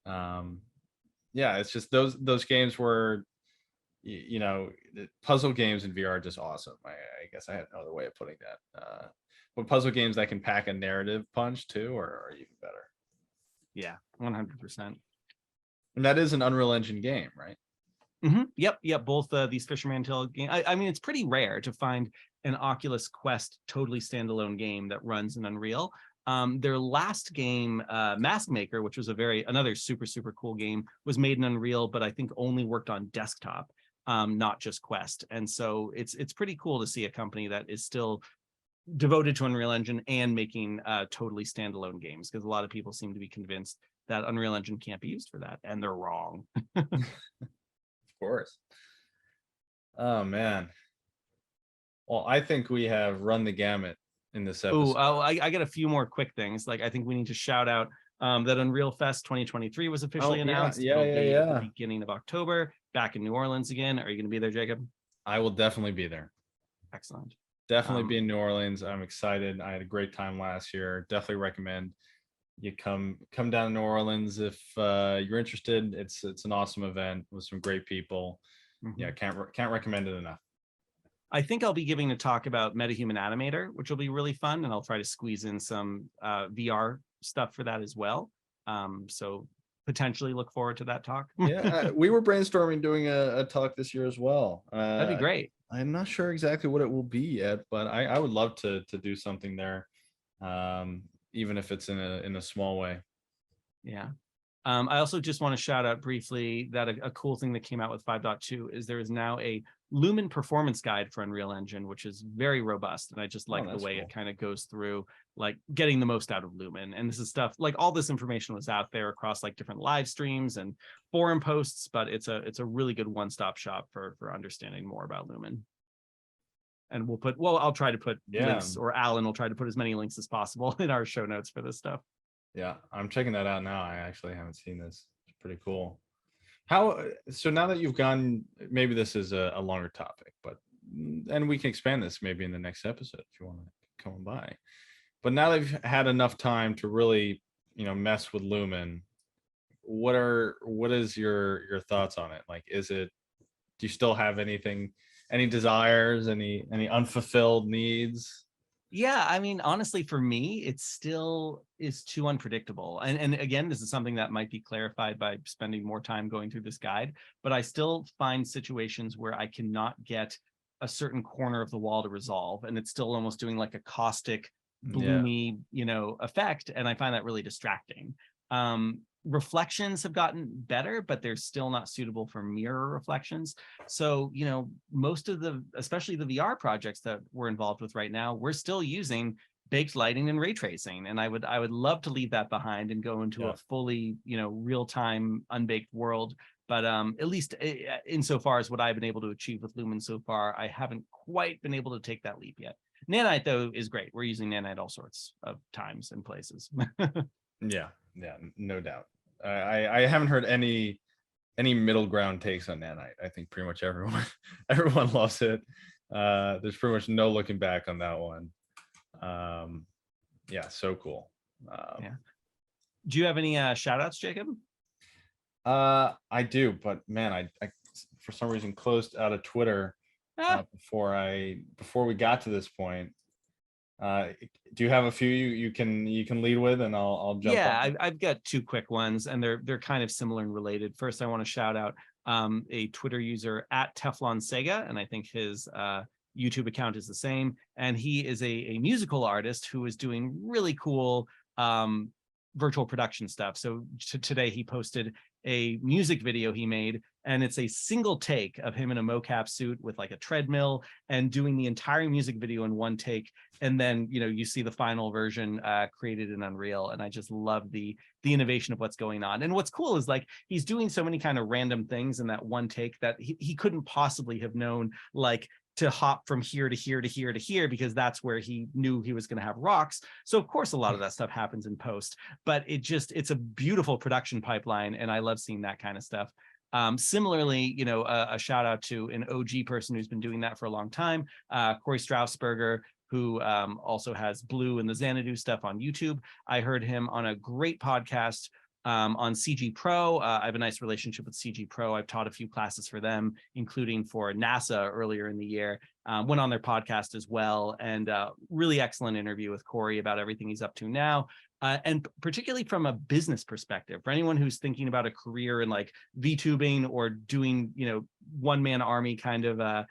It's just those games were, puzzle games in VR are just awesome. I guess I had no other way of putting that. but puzzle games that can pack a narrative punch too are even better. Yeah, 100%. And that is an Unreal Engine game, right? Yep. Both these Fisherman Tale game. I mean, it's pretty rare to find an Oculus Quest totally standalone game that runs in Unreal. Their last game, Mask Maker, which was another super cool game, was made in Unreal, but I think only worked on desktop, not just Quest. And so it's pretty cool to see a company that is still devoted to Unreal Engine and making totally standalone games, because a lot of people seem to be convinced that Unreal Engine can't be used for that, and they're wrong. Of course. Oh man. Well, I think we have run the gamut in this episode. I got a few more quick things. Like, I think we need to shout out that Unreal Fest 2023 was officially announced. It'll be at the beginning of October, back in New Orleans again. Are you going to be there, Jacob? I will definitely be there. Excellent. Definitely be in New Orleans. I'm excited. I had a great time last year. Definitely recommend you come down to New Orleans if you're interested. It's an awesome event with some great people. Yeah, can't recommend it enough. I think I'll be giving a talk about MetaHuman Animator, which will be really fun, and I'll try to squeeze in some VR stuff for that as well. So potentially look forward to that talk. Yeah, we were brainstorming doing a talk this year as well. That'd be great. I'm not sure exactly what it will be yet, but I would love to do something there, even if it's in a small way. Yeah. I also just want to shout out briefly that a cool thing that came out with 5.2 is there is now a Lumen performance guide for Unreal Engine, which is very robust. And I just like the way it kind of goes through like getting the most out of Lumen. And this is stuff like all this information was out there across like different live streams and forum posts, but it's a really good one-stop shop for understanding more about Lumen. And I'll try to put links, or Alan will try to put as many links as possible in our show notes for this stuff. Yeah, I'm checking that out now. I actually haven't seen this. It's pretty cool. So now that you've gone, maybe this is a longer topic, and we can expand this maybe in the next episode if you want to come by. But now that you've had enough time to really, mess with Lumen, what is your thoughts on it? Like, do you still have any desires, any unfulfilled needs? Yeah, I mean, honestly, for me, it still is too unpredictable. And again, this is something that might be clarified by spending more time going through this guide, but I still find situations where I cannot get a certain corner of the wall to resolve, and it's still almost doing like a caustic, gloomy, effect, and I find that really distracting. Reflections have gotten better, but they're still not suitable for mirror reflections. So, most of especially the VR projects that we're involved with right now, we're still using baked lighting and ray tracing. And I would love to leave that behind and go into a fully, real-time unbaked world. But at least insofar as what I've been able to achieve with Lumen so far, I haven't quite been able to take that leap yet. Nanite, though, is great. We're using Nanite all sorts of times and places. Yeah, no doubt. I haven't heard any middle ground takes on Nanite. I think pretty much everyone loves it. There's pretty much no looking back on that one. Yeah, so cool. Do you have any shout outs, Jacob? I do, but man, I for some reason closed out of Twitter before we got to this point. Do you have a few you can lead with, and I'll jump? Yeah, I've got two quick ones, and they're kind of similar and related. First, I want to shout out a Twitter user at Teflon Sega, and I think his YouTube account is the same. And he is a musical artist who is doing really cool virtual production stuff. So today he posted a music video he made, and it's a single take of him in a mocap suit with like a treadmill and doing the entire music video in one take. And then, you see the final version created in Unreal. And I just love the innovation of what's going on. And what's cool is like, he's doing so many kind of random things in that one take that he couldn't possibly have known, like, to hop from here to here to here to here, because that's where he knew he was going to have rocks. So of course, a lot of that stuff happens in post, but it's a beautiful production pipeline. And I love seeing that kind of stuff. Similarly, a shout out to an OG person who's been doing that for a long time, Cory Strassburger, who also has Blue and the Xanadu stuff on YouTube. I heard him on a great podcast On CG Pro, I have a nice relationship with CG Pro. I've taught a few classes for them, including for NASA earlier in the year. Went on their podcast as well, and really excellent interview with Cory about everything he's up to now. And particularly from a business perspective, for anyone who's thinking about a career in like VTubing or doing, one-man army kind of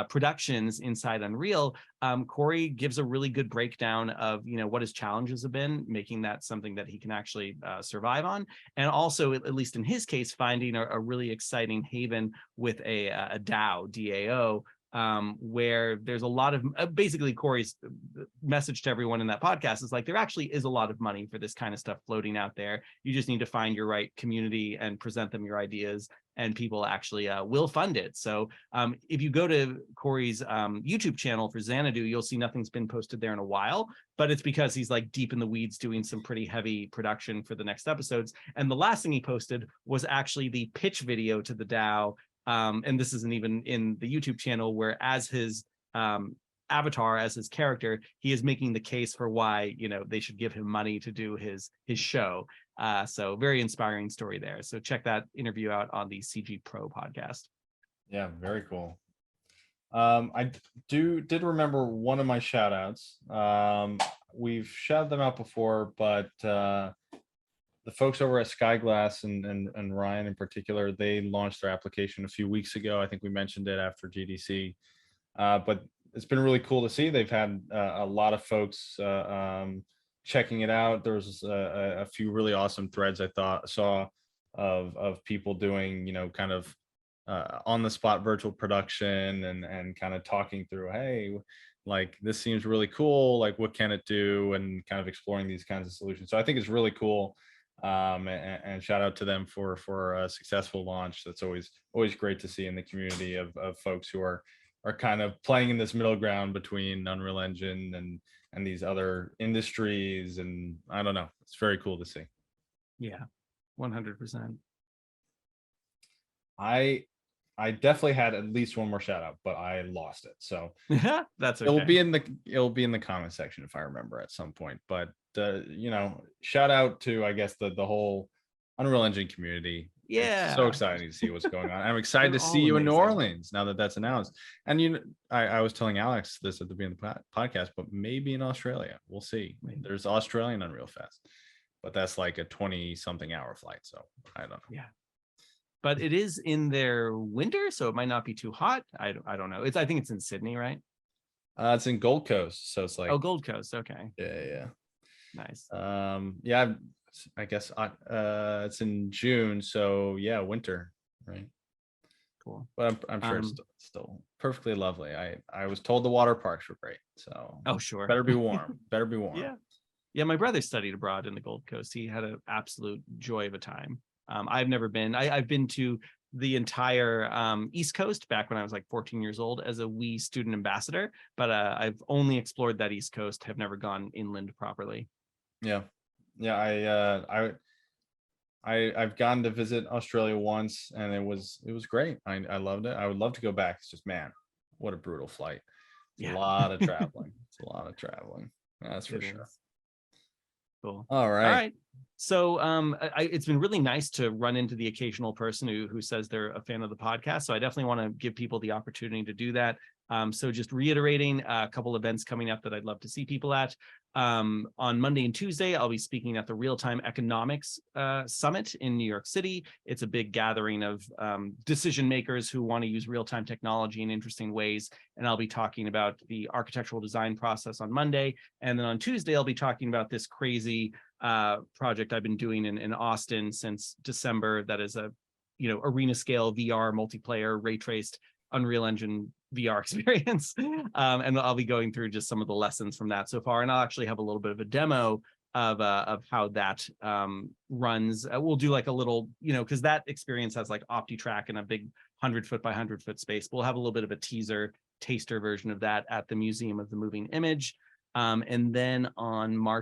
productions inside Unreal, Cory gives a really good breakdown of what his challenges have been, making that something that he can actually survive on, and also, at least in his case, finding a really exciting haven with a DAO, DAO, where there's a lot of basically Cory's message to everyone in that podcast is like, there actually is a lot of money for this kind of stuff floating out there. You just need to find your right community and present them your ideas, and people actually will fund it. So if you go to Cory's YouTube channel for Xanadu, you'll see nothing's been posted there in a while, but it's because he's like deep in the weeds doing some pretty heavy production for the next episodes. And the last thing he posted was actually the pitch video to the DAO. And this isn't even in the YouTube channel, where as his avatar, as his character, he is making the case for why, they should give him money to do his show. So very inspiring story there. So check that interview out on the CG Pro podcast. Yeah, very cool. I did remember one of my shout outs. We've shouted them out before, but the folks over at Skyglass and Ryan in particular, they launched their application a few weeks ago. I think we mentioned it after GDC, but it's been really cool to see. They've had a lot of folks checking it out. There was a few really awesome threads I saw of people doing, kind of on the spot virtual production and kind of talking through, hey, like this seems really cool. Like, what can it do? And kind of exploring these kinds of solutions. So I think it's really cool. And shout out to them for a successful launch. That's always great to see in the community of folks who are kind of playing in this middle ground between Unreal Engine and these other industries. And I don't know, it's very cool to see. Yeah, 100%. I definitely had at least one more shout out, but I lost it. So that's okay. It'll be in the comment section if I remember at some point. But shout out to, I guess, the whole Unreal Engine community. Yeah, it's so exciting to see what's going on. I'm excited to see you in New Orleans now that that's announced. And I was telling Alex this at the beginning of the podcast, but maybe in Australia, we'll see. Maybe. There's Australian Unreal Fest, but that's like a 20-something hour flight, so I don't know. Yeah, but it is in their winter, so it might not be too hot. I don't know. I think it's in Sydney, right? It's in Gold Coast, so it's like, oh, Gold Coast. Okay. Yeah. Nice. Yeah, I guess it's in June, so yeah, winter, right? Cool. But I'm sure it's still perfectly lovely. I was told the water parks were great, so oh sure, better be warm. Better be warm. Yeah. My brother studied abroad in the Gold Coast. He had an absolute joy of a time. I've never been. I've been to the entire East Coast back when I was like 14 years old as a wee student ambassador, but I've only explored that East Coast, have never gone inland properly. Yeah. I've gone to visit Australia once, and it was great. I loved it. I would love to go back. It's just, man, what a brutal flight. It's a lot of traveling. That's for sure. Cool. All right. So it's been really nice to run into the occasional person who says they're a fan of the podcast. So I definitely want to give people the opportunity to do that. So just reiterating a couple events coming up that I'd love to see people at. On Monday and Tuesday, I'll be speaking at the Real-Time Economics Summit in New York City. It's a big gathering of decision makers who want to use real-time technology in interesting ways. And I'll be talking about the architectural design process on Monday. And then on Tuesday, I'll be talking about this crazy project I've been doing in Austin since December. That is a arena scale VR multiplayer ray traced Unreal Engine VR experience. And I'll be going through just some of the lessons from that so far. And I'll actually have a little bit of a demo of how that runs. We'll do like a little, because that experience has like OptiTrack and a big 100-foot by 100-foot space. We'll have a little bit of a taster version of that at the Museum of the Moving Image. And then on May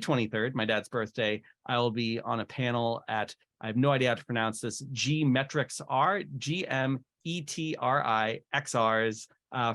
23rd, my dad's birthday, I'll be on a panel at, I have no idea how to pronounce this, GMetrixR, GMETRIXR's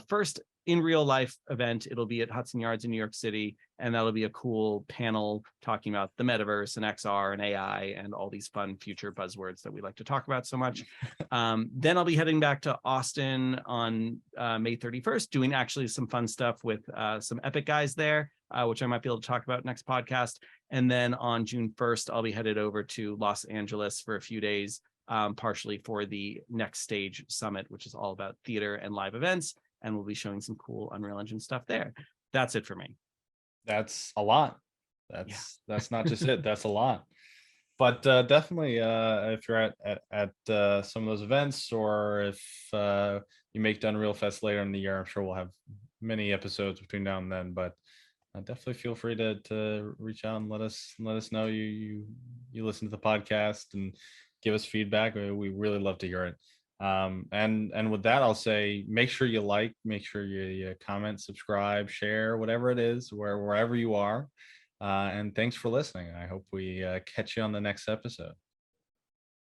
first in real life event. It'll be at Hudson Yards in New York City, and that'll be a cool panel talking about the metaverse and XR and AI and all these fun future buzzwords that we like to talk about so much. Then I'll be heading back to Austin on May 31st, doing actually some fun stuff with some Epic guys there, which I might be able to talk about next podcast. And then on June 1st, I'll be headed over to Los Angeles for a few days, partially for the Next Stage Summit, which is all about theater and live events. And we'll be showing some cool Unreal Engine stuff there. That's it for me. That's a lot. That's not just it. That's a lot. But definitely, if you're at some of those events, or if you make the Unreal Fest later in the year, I'm sure we'll have many episodes between now and then. But definitely feel free to reach out and let us know you listen to the podcast and give us feedback. We really love to hear it. And with that, I'll say, make sure you like, make sure you comment, subscribe, share, whatever it is, wherever you are. And thanks for listening. I hope we catch you on the next episode.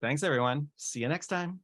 Thanks, everyone. See you next time.